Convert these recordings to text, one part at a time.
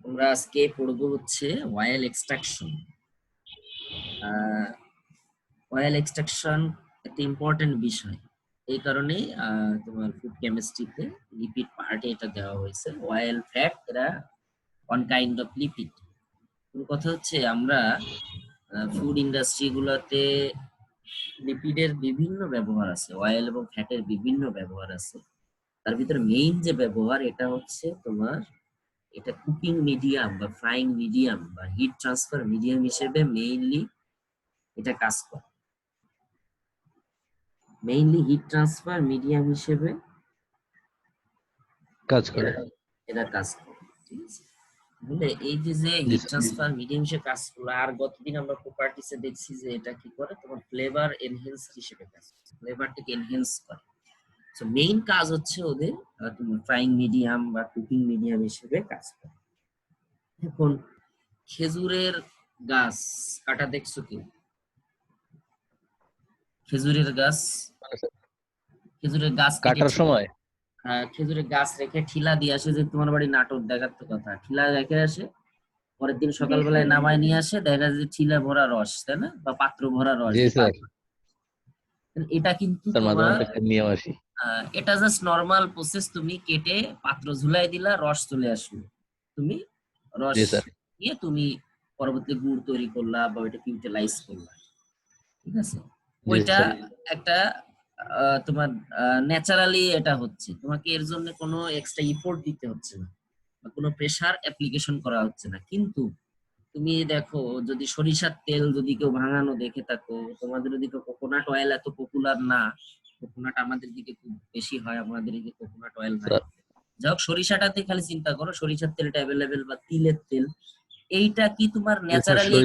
আমরা আজকে পড়বো হচ্ছে অয়েল এক্সট্রাকশন। অয়েল এক্সট্রাকশন একটা ইম্পর্টেন্ট বিষয়, এই কারণেই তোমার ফুড কেমিস্ট্রিতে লিপিড পার্টে এটা দেওয়া হয়েছে। অয়েল, ফ্যাট এরা ওয়ান কাইন্ড অফ লিপিড। কথা হচ্ছে আমরা ফুড ইন্ডাস্ট্রি গুলোতে লিপিডের বিভিন্ন ব্যবহার আছে, অয়েল এবং ফ্যাটের বিভিন্ন ব্যবহার আছে। তার ভিতরে মেইন যে ব্যবহার এটা হচ্ছে তোমার এটা কুকিং মিডিয়াম বা ফ্রাইং মিডিয়াম বা হিট ট্রান্সফার মিডিয়াম হিসেবে মেইনলি এটা কাজ করে। মেইনলি হিট ট্রান্সফার মিডিয়াম হিসেবে কাজ করে। এটা কাজ করে, ঠিক আছে? তাহলে এই যে হিট ট্রান্সফার মিডিয়াম হিসেবে কাজ করলো, আর গতদিন আমরা প্রপার্টিসে দেখছি যে এটা কি করে, তোমার ফ্লেভার এনহেন্স হিসেবে কাজ করে, ফ্লেভারটাকে এনহেন্স করে। সো মেইন কাজ হচ্ছে ওদের তোমার ফ্রাইং মিডিয়াম বা কুকিং মিডিয়াম হিসেবে কাজ করে। এখন খেজুরের গাছ কাটা দেখছো কি? খেজুরের গাছ কাটার সময় খেজুরের গাছ রেখে ঠিলা দিয়ে আসে, যে তোমার বাড়ি নাটক দেখার তো কথা, ঠিলা রেখে আসে, পরের দিন সকালবেলায় নামায় নিয়ে আসে, দেখা যায় ঠিলা ভরা রস, তাই না? বা পাত্র ভরা রস। এটা কিন্তু তোমার এটা জাস্ট নরমাল প্রসেস। তুমি কেটে পাত্র ঝুলাই দিলা, রস চলে আসলো, তুমি রস নিয়ে তুমি পরবর্তী গুড় তৈরি করলা বা ওইটাকে ইউটিলাইজ করলা, ঠিক আছে? ওইটা একটা তোমার ন্যাচারালি এটা হচ্ছে, তোমাকে এর জন্য কোনো এক্সট্রা ইফোর্ট দিতে হচ্ছে না বা কোনো প্রেসার অ্যাপ্লিকেশন করা হচ্ছে না। কিন্তু তুমি দেখো, যদি সরিষার তেল যদি কেউ ভাঙানো দেখে থাকো, তোমাদের ওদিকে কোকোনাট অয়েল এত পপুলার না, কোকোনাট আমাদের দিকে খুব বেশি হয়, আমাদের দিকে কোকোনাট অয়েল নাই। যাই হোক, সরিষাটাতে খালি চিন্তা করো, সরিষার তেলটা অ্যাভেলেবেল বা তিলের তেল, এইটা কি তোমার ন্যাচারালি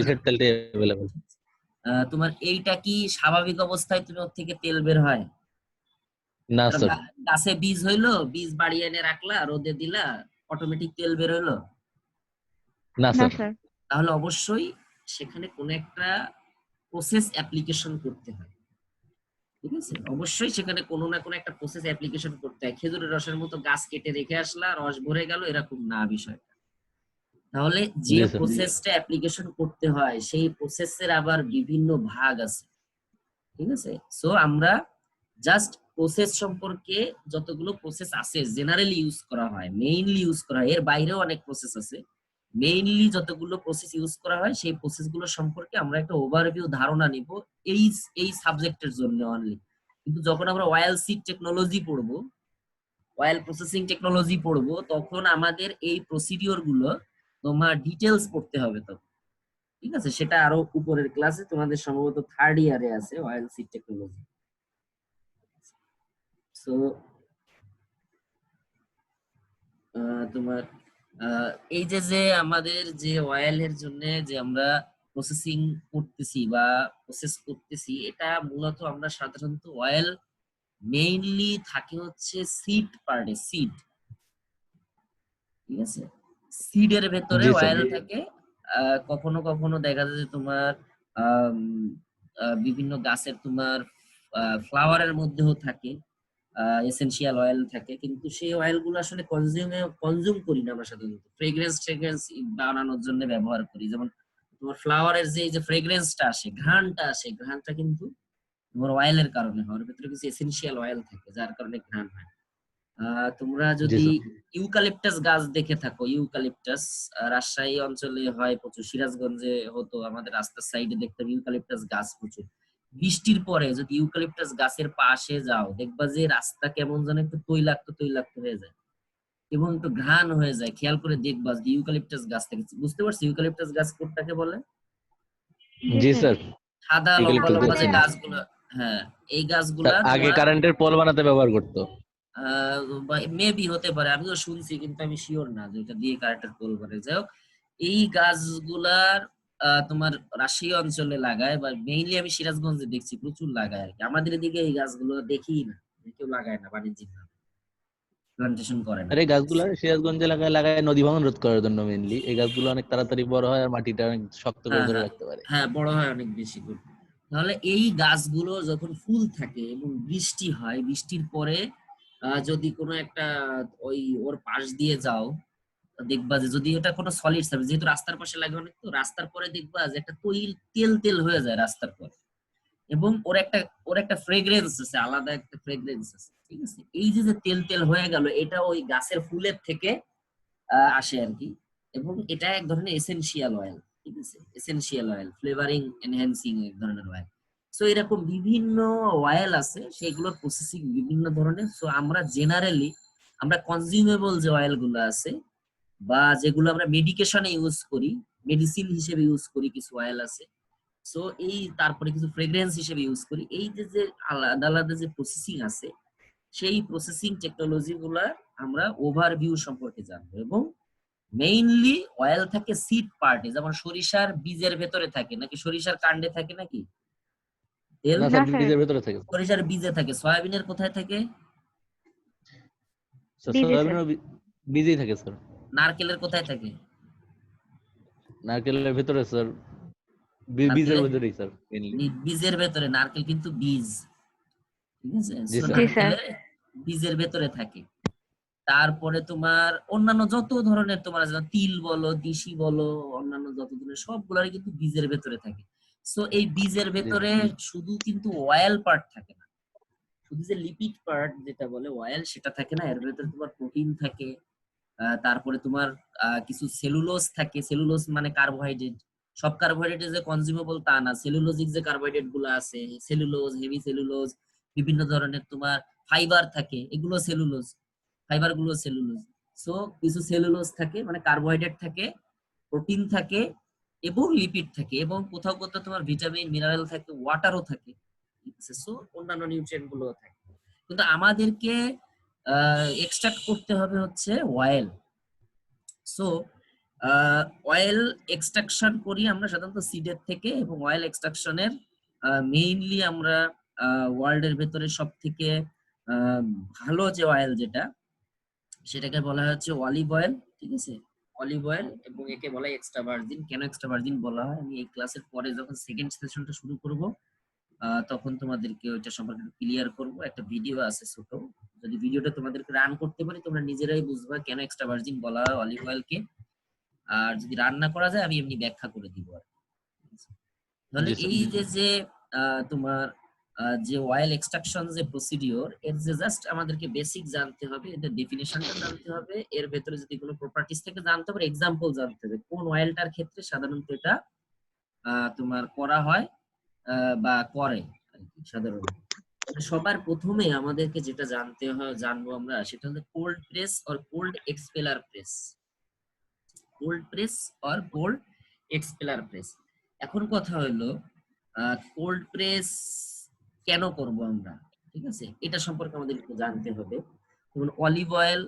তোমার এইটা কি স্বাভাবিক অবস্থায় তুমি ওর থেকে তেল বের হয় না? গাছে বীজ হইলো, বীজ বাড়িয়ে এনে রাখলা, রোদে দিলা, অটোমেটিক তেল বের হইলো না স্যার। তাহলে অবশ্যই সেখানে কোন একটা প্রসেস অ্যাপ্লিকেশন করতে হয়, ঠিক আছে? অবশ্যই সেখানে কোনো না কোনো একটা প্রসেস অ্যাপ্লিকেশন করতে হয়। খেজুরের রসের মতো গাছ কেটে রেখে আসলা, রস ভরে গেল, এরকম না বিষয়টা। তাহলে যে প্রসেসটা অ্যাপ্লিকেশন করতে হয় সেই প্রসেসের আবার বিভিন্ন ভাগ আছে, ঠিক আছে? সো আমরা জাস্ট প্রসেস সম্পর্কে, যতগুলো প্রসেস আছে জেনারেলি ইউজ করা হয়, মেইনলি ইউজ করা হয়, এর বাইরেও অনেক প্রসেস আছে, মেইনলি যতগুলো প্রসেস ইউজ করা হয় সেই প্রসেসগুলো সম্পর্কে আমরা একটা ওভারভিউ ধারণা নিব এই সাবজেক্টের জন্য অনলি। কিন্তু যখন আমরা অয়েল সিড টেকনোলজি পড়বো, অয়েল প্রসেসিং টেকনোলজি পড়বো, তখন আমাদের এই প্রসিডিওর গুলো তোমার ডিটেলস পড়তে হবে তখন, ঠিক আছে? সেটা আরো উপরের ক্লাসে তোমাদের সম্ভবত থার্ড ইয়ারে আছে অয়েল সিড টেকনোলজি। সো তোমার এই যে আমাদের যে অয়েলের জন্য যে আমরা প্রসেসিং করতেছি বা প্রসেস করতেছি, এটা মূলত আমরা সাধারণত অয়েল মেইনলি থাকে হচ্ছে সিড পার্টে, সিড, ঠিক আছে? সিডের ভেতরে অয়েল থাকে। কখনো কখনো দেখা যায় যে তোমার বিভিন্ন গাছের তোমার ফ্লাওয়ারের মধ্যেও থাকে এসেনশিয়াল অয়েল থাকে, কিন্তু সেই অয়েল গুলো আসলে কনজিউম করি না আমরা সাধারণত, ফ্রেগ্রেন্স বানানোর জন্য ব্যবহার করি। যেমন তোমার ফ্লাওয়ারের যে ফ্রেগ্রেন্সটা আসে, ঘ্রাণটা কিন্তু তোমার অয়েলের কারণে হয়, ওর ভিতরে কিছু এসেনশিয়াল অয়েল থাকে যার কারণে ঘ্রাণ হয়। তোমরা যদি ইউক্যালিপটাস গাছ দেখে থাকো, ইউক্যালিপটাস রাজশাহী অঞ্চলে হয় প্রচুর, সিরাজগঞ্জে হতো, আমাদের রাস্তার সাইডে দেখতাম ইউক্যালিপটাস গাছ প্রচুর। বৃষ্টির পরে যদি ইউক্যালিপটাস গাছের পাশে যাও, দেখবা যে রাস্তা কেমন যেন একটু তৈলাক্ত হয়ে যায় এবং একটু ঘ্রাণ হয়ে যায়। খেয়াল করে দেখবা যে ইউক্যালিপটাস গাছ থেকে, বুঝতে পারছি ইউক্যালিপটাস গাছ কোনটাকে বলে? জি স্যার, সাদা লম্বা লম্বা যে গাছগুলো, হ্যাঁ, এই গাছগুলা আগে কারেন্টের পোল বানাতে ব্যবহার করতো। মেবি হতে পারে, আমিও শুনছি, কিন্তু আমি শিওর না যে এটা দিয়ে কারেন্টের পোল করে। যাই হোক, এই গাছগুলার তোমার রাজশাহী অঞ্চলে লাগায়, বা মেইনলি আমি সিরাজগঞ্জে দেখছি প্রচুর লাগায় আর কি। আমাদের এদিকে এই গাছগুলো দেখি না, কেউ লাগায় না, বাণিজ্যিক ভাবে প্লান্টেশন করে না। আরে গাছগুলো সিরাজগঞ্জে লাগায় নদী ভাঙন রোধ করার জন্য মেইনলি। এই গাছগুলো অনেক তাড়াতাড়ি বড় হয় আর মাটিটা অনেক শক্ত করে ধরে রাখতে পারে। হ্যাঁ, বড় হয় অনেক বেশি করে। তাহলে এই গাছগুলো যখন ফুল থাকে এবং বৃষ্টি হয়, বৃষ্টির পরে যদি কোনো একটা ওর পাশ দিয়ে যাও, দেখবা যে যদি এটা কোনো সলিড সারফেস, যেহেতু রাস্তার পাশে লাগে অনেক, তো রাস্তার পরে দেখবা যে একটা তেল তেল হয়ে যায় রাস্তার পরে, এবং ওর একটা ফ্রেগ্রেন্স আছে, আলাদা একটা ফ্রেগ্রেন্স আছে, ঠিক আছে। এই যে যে তেল তেল হয়ে গেল, এটা ওই গাছের ফুলের থেকে আসে আর কি, এবং এটা এক ধরনের এসেনশিয়াল অয়েল, ঠিক আছে, এসেনশিয়াল অয়েল, ফ্লেভারিং এনহ্যান্সিং এক ধরনের অয়েল। সো এরকম বিভিন্ন অয়েল আছে, সেগুলোর প্রসেসিং বিভিন্ন ধরনের। সো আমরা জেনারেলি আমরা কনজিউমেবল যে অয়েল গুলো আছে বা যেগুলো আমরা মেডিকেশনে ইউজ করি, মেডিসিন হিসেবে ইউজ করি, কিছু অয়েল আছে। সো এই তারপরে কিছু ফ্রেগ্রেন্স হিসেবে ইউজ করি। এই যে যে আলাদা আলাদা যে প্রসেসিং আছে, সেই প্রসেসিং টেকনোলজি গুলা আমরা ওভারভিউ সম্পর্কে জানবো। এবং মেইনলি অয়েল থাকে সিড পার্টে, যেমন সরিষার বীজের ভেতরে থাকে, নাকি সরিষার কাণ্ডে থাকে নাকি তেল? না স্যার, বীজের ভেতরে থাকে। সরিষার বীজে থাকে। সয়াবিনের কোথায় থাকে? সয়াবিনের বীজেই থাকে স্যার। নারকেলের কোথায় থাকে? নারকেলের ভেতরে স্যার, বীজের ভেতরেই স্যার মেইনলি। বীজের ভেতরে, নারকেল কিন্তু বীজ, ঠিক আছে, জি স্যার। নারকেলের বীজের ভেতরে থাকে। তারপরে তোমার অন্যান্য যত ধরনের তোমার তিল বলো, দিশি বলো, অন্যান্য যত ধরনের সবগুলোরই কিন্তু বীজের ভেতরে থাকে। সো এই বীজের ভেতরে শুধু কিন্তু অয়েল পার্ট থাকে না, শুধু যে লিপিড পার্ট যেটা বলে অয়েল সেটা থাকে না, এর ভেতরে তোমার প্রোটিন থাকে, তারপরে তোমার কিছু সেলুলোজ থাকে। সেলুলোজ মানে কার্বোহাইড্রেট। সব কার্বোহাইড্রেট যে কনজিউমেবল তা না, সেলুলোজিক যে কার্বোহাইড্রেট গুলো আছে, সেলুলোজ, হেভি সেলুলোজ, বিভিন্ন ধরনের তোমার ফাইবার থাকে, এগুলো সেলুলোজ, ফাইবার গুলো সেলুলোজ। সো কিছু সেলুলোজ থাকে, মানে কার্বোহাইড্রেট থাকে, প্রোটিন থাকে, এবং লিপিড থাকে, এবং কোথাও কোথাও তোমার ভিটামিন, মিনারেল থাকে, ওয়াটারও থাকে, ঠিক আছে। সো অন্যান্য নিউট্রিয়েন্ট গুলো থাকে, কিন্তু আমাদেরকে এক্সট্রাক্ট করতে হবে হচ্ছে অয়েল। সো অয়েল এক্সট্রাকশন করি আমরা সাধারণত সিডের থেকে, এবং অয়েল এক্সট্রাকশনের মেইনলি আমরা ওয়ার্ল্ডের ভেতরে সব থেকে ভালো যে অয়েল যেটা, সেটাকে বলা হচ্ছে অলিভ অয়েল, ঠিক আছে, অলিভ অয়েল। এবং একে বলা হয় এক্সট্রা ভার্জিন। কেন এক্সট্রা ভার্জিন বলা হয় আমি এই ক্লাসের পরে যখন সেকেন্ড সেশনটা শুরু করব তখন তোমাদেরকে ওইটা সম্পর্কে ক্লিয়ার করব। একটা ভিডিও আছে ছোট, যদি ভিডিওটা তোমাদেরকে রান করতে পারি তোমরা নিজেরাই বুঝবা কেন এক্সট্রা ভার্জিন বলা হয় অলিভ অয়েলকে। আর যদি রান্না করা যায় আমি এমনি ব্যাখ্যা করে দিব আর কি। তাহলে এই যে যে তোমার যে অয়েল এক্সট্রাকশন যে প্রসিডিওর, এর যে জাস্ট আমাদেরকে বেসিক জানতে হবে, এদের ডেফিনিশনটা জানতে হবে, এর ভেতরে যদি কোনো প্রপার্টিজ থেকে জানতে হবে, এক্সাম্পল জানতে হবে কোন অয়েলটার ক্ষেত্রে সাধারণত এটা তোমার করা হয় বা করে আর কি সাধারণত। সবার প্রথমে আমাদেরকে যেটা জানবো আমরা, সেটা হচ্ছে cold press or cold expeller press. Cold press or cold expeller press. এখন কথা হলো কোল্ড প্রেস কেন করব আমরা, ঠিক আছে, এটা সম্পর্কে আমাদের একটু জানতে হবে। যেমন অলিভ অয়েল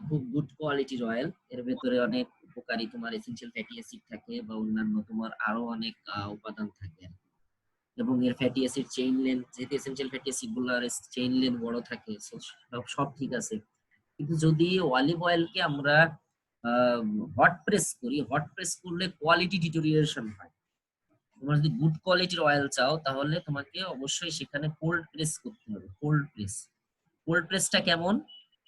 খুব গুড কোয়ালিটির অয়েল, এর ভেতরে অনেক উপকারী তোমার এসেনশিয়াল ফ্যাটি অ্যাসিড থাকে বা অন্যান্য তোমার আরো অনেক উপাদান থাকে, এবং এর ফ্যাটি অ্যাসিড চেইন লেন্থ, যেহেতু এসেনশিয়াল ফ্যাটি অ্যাসিড গুলোর চেইন লেন্থ বড় থাকে, সব ঠিক আছে। কিন্তু যদি অলিভ অয়েলকে আমরা হট প্রেস করি, হট প্রেস করলে কোয়ালিটি ডিটোরিয়েশন হয়। তোমরা যদি গুড কোয়ালিটির অয়েল চাও তাহলে তোমাকে অবশ্যই সেখানে কোল্ড প্রেস করতে হবে। কোল্ড প্রেস, কোল্ড প্রেসটা কেমন?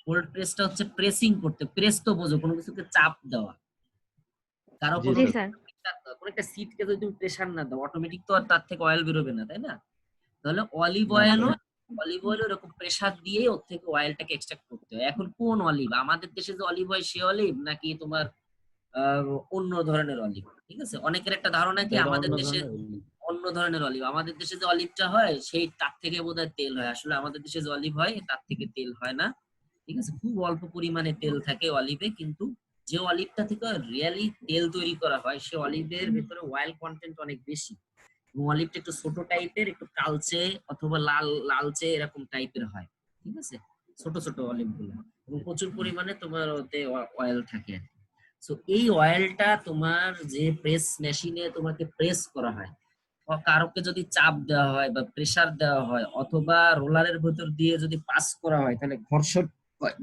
কোল্ড প্রেসটা হচ্ছে প্রেসিং করতে, প্রেস তো বোঝো কোনো কিছুকে চাপ দেওয়া, কারো কোনো একটা সিটকে যদি তুমি প্রেসার না দাও অটোমেটিক তো আর তার থেকে অয়েল বেরোবে না, তাই না? তাহলে অলিভ অয়েল এরকম প্রেসার দিয়ে ওর থেকে অয়েলটাকে এক্সট্রাক্ট করতে হয়। এখন কোন অলিভ, আমাদের দেশে যে অলিভ হয় সে অলিভ, নাকি তোমার অন্য ধরনের অলিভ? ঠিক আছে, অনেকের একটা ধারণা কি আমাদের দেশে অন্য ধরনের অলিভ, আমাদের দেশে যে অলিভটা হয় সেই তার থেকে বোধহয় তেল হয়। আসলে আমাদের দেশে যে অলিভ হয় তার থেকে তেল হয় না, ঠিক আছে, খুব অল্প পরিমাণে তেল থাকে অলিভে। কিন্তু যে অলিভটা থেকে রিয়েলি তেল তৈরি করা হয় সে অলিভের ভেতরে অয়েল কন্টেন্ট অনেক বেশি, এবং অলিভটা একটু ছোট টাইপের, একটু কালচে অথবা লালচে এরকম টাইপের হয়, ঠিক আছে, ছোট ছোট অলিভ গুলো, এবং প্রচুর পরিমাণে তোমার ওতে অয়েল থাকে। সো এই অয়েলটা তোমার যে প্রেস মেশিনে তোমাকে প্রেস করা হয়, কারোকে যদি চাপ দেওয়া হয় বা প্রেসার দেওয়া হয়, অথবা রোলারের ভেতর দিয়ে যদি পাস করা হয়, তাহলে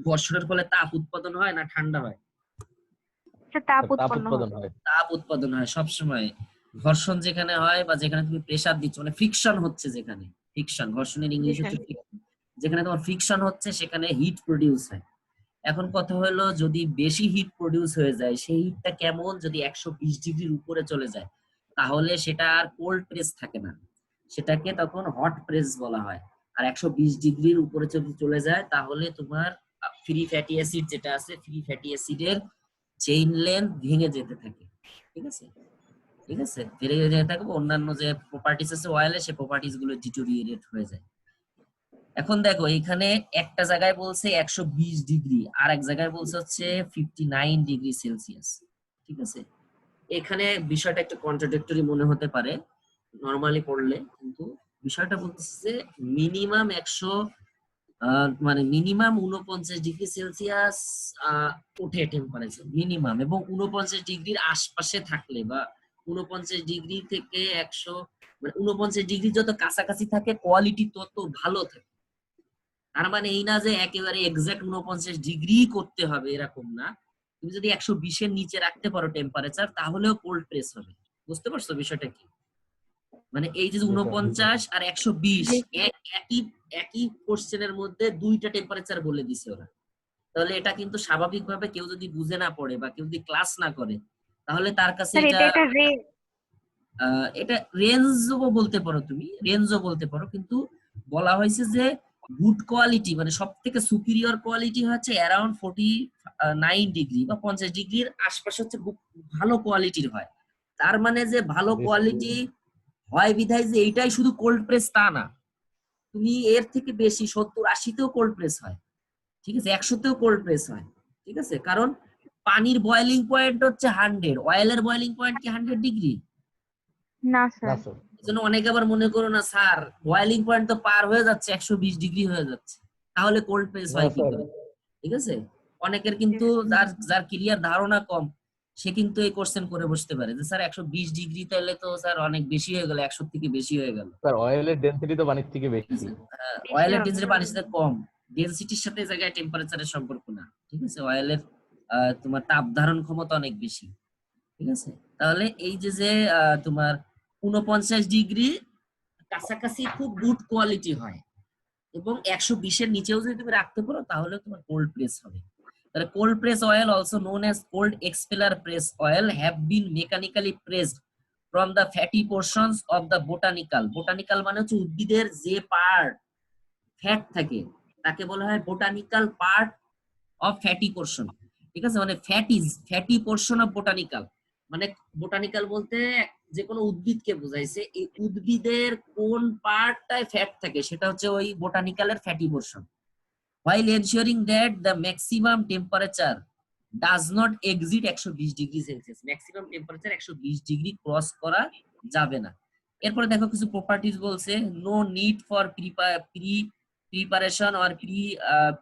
ঘর্ষণের ফলে তাপ উৎপাদন হয় না ঠান্ডা হয়? তাপ উৎপাদন হয় সবসময়। ঘর্ষণ যেখানে হয় বা যেখানে তুমি প্রেসার দিচ্ছ, মানে ফ্রিকশন হচ্ছে, যেখানে ফ্রিকশন, ঘর্ষণের ইংলিশ হচ্ছে ফ্রিকশন, যেখানে তোমার ফ্রিকশন হচ্ছে সেখানে হিট প্রডিউস হয়। এখন কথা হলো যদি বেশি হিট প্রডিউস হয়ে যায়, সেই হিটটা কেমন, যদি 120 ডিগ্রির উপরে চলে যায় তাহলে সেটা আর কোল্ড প্রেস থাকে না, সেটাকে তখন হট প্রেস বলা হয়। আর 120 ডিগ্রির উপরে যদি চলে যায় তাহলে তোমার ফ্রি ফ্যাটি অ্যাসিড যেটা আছে, ফ্রি ফ্যাটি অ্যাসিডের চেইন লেন্থ ভেঙে যেতে থাকে। ঠিক আছে, ঠিক আছে, ভেঙে যেতে থাকে, অন্যান্য যে প্রপার্টিস আছে অয়েলে, সেই প্রপার্টিস গুলো ডিটোরিয়েট হয়ে যায়। এখন দেখো এখানে একটা জায়গায় বলছে 120 ডিগ্রি, আর এক জায়গায় বলছে হচ্ছে 59 ডিগ্রি সেলসিয়াস। ঠিক আছে, এখানে বিষয়টা একটু কন্ট্রাডিক্টরি মনে হতে পারে নরমালি পড়লে, কিন্তু বিষয়টা বলতেছে যে মিনিমাম 100 মানে মিনিমাম 49 ডিগ্রি সেলসিয়াস ওঠে টেম্পারেচার মিনিমাম, এবং 49 ডিগ্রির আশপাশে থাকলে বা 49 ডিগ্রি থেকে 100 মানে 49 ডিগ্রি যত কাছাকাছি থাকে কোয়ালিটি তত ভালো থাকে। তার মানে এই না যে একেবারে এক্সাক্ট 49 ডিগ্রি করতে হবে, এরকম না। তুমি যদি 120 এর নিচে রাখতে পারো টেম্পারেচার তাহলেও কোল্ড প্রেস হবে। বুঝতে পারছো বিষয়টা কি? মানে এই যে 49 আর 120 জি। একই একই কোশ্চেনের মধ্যে দুইটা টেম্পারেচার বলে দিছে ওরা। তাহলে এটা কিন্তু স্বাভাবিকভাবে কেউ যদি বুঝে না পড়ে বা কেউ যদি ক্লাস না করে তাহলে তার কাছে স্যার এটা এটা একটা রেঞ্জ। এটা রেঞ্জও বলতে পারো, তুমি রেঞ্জও বলতে পারো, কিন্তু বলা হয়েছে যে গুড কোয়ালিটি মানে সব থেকে সুপিরিয়র কোয়ালিটি হচ্ছে অ্যারাউন্ড 49 ডিগ্রি বা 50 ডিগ্রির আশপাশে হচ্ছে খুব ভালো কোয়ালিটির হয়। তার মানে যে ভালো কোয়ালিটি হয় বিধায় যে এইটাই শুধু কোল্ড প্রেস তা না, তুমি এর থেকে বেশি 70-80তেও কোল্ড প্রেস হয়। ঠিক আছে, 100তেও কোল্ড প্রেস হয়। ঠিক আছে, কারণ পানির বয়লিং পয়েন্ট হচ্ছে 100, অয়েলের বয়লিং পয়েন্ট কি 100 ডিগ্রি? না স্যার। এজন্য অনেকে আবার মনে করো না স্যার বয়লিং পয়েন্ট তো পার হয়ে যাচ্ছে, 120 ডিগ্রি হয়ে যাচ্ছে, তাহলে কোল্ড প্রেস হয় কি করে? ঠিক আছে, অনেকের কিন্তু যার যার ক্লিয়ার ধারণা কম সে কিন্তু এই কোশ্চেন করে বসতে পারে যে স্যার 120 ডিগ্রি তাহলে তো স্যার অনেক বেশি হয়ে গেল, 100 থেকে বেশি হয়ে গেল। স্যার অয়েলের ডেনসিটি তো পানির থেকে বেশি। অয়েলের ডেনসিটি পানির সাথে কম, ডেনসিটির সাথে এই জায়গায় টেম্পারেচারের সম্পর্ক না। ঠিক আছে, অয়েলের তোমার তাপ ধারণ ক্ষমতা অনেক বেশি। ঠিক আছে, তাহলে এই যে যে তোমার 49 ডিগ্রি কাছাকাছি খুব গুড কোয়ালিটি হয়, এবং 120 এর নিচেও যদি তুমি রাখতে পারো তাহলে তোমার কোল্ড প্রেস হবে। তাহলে cold press oil also known as cold expeller press oil have been mechanically pressed from the fatty portions of the botanical. Botanical মানে হচ্ছে উদ্ভিদের যে পার্ট ফ্যাট থাকে তাকে বলা হয় botanical part of fatty portion. ঠিক আছে, মানে ফ্যাটি পোর্শন অফ বোটানিক্যাল, মানে বোটানিক্যাল বলতে যে কোনো উদ্ভিদকে বোঝাইছে, এই উদ্ভিদের কোন পার্টটায় ফ্যাট থাকে সেটা হচ্ছে ওই বোটানিক্যালের fatty portion. while ensuring that the maximum temperature does not exceed 120 degree Celsius, maximum temperature 120 degree cross করা যাবে না। এরপরে দেখো কিছু প্রপার্টিজ বলছে, no need for preparation or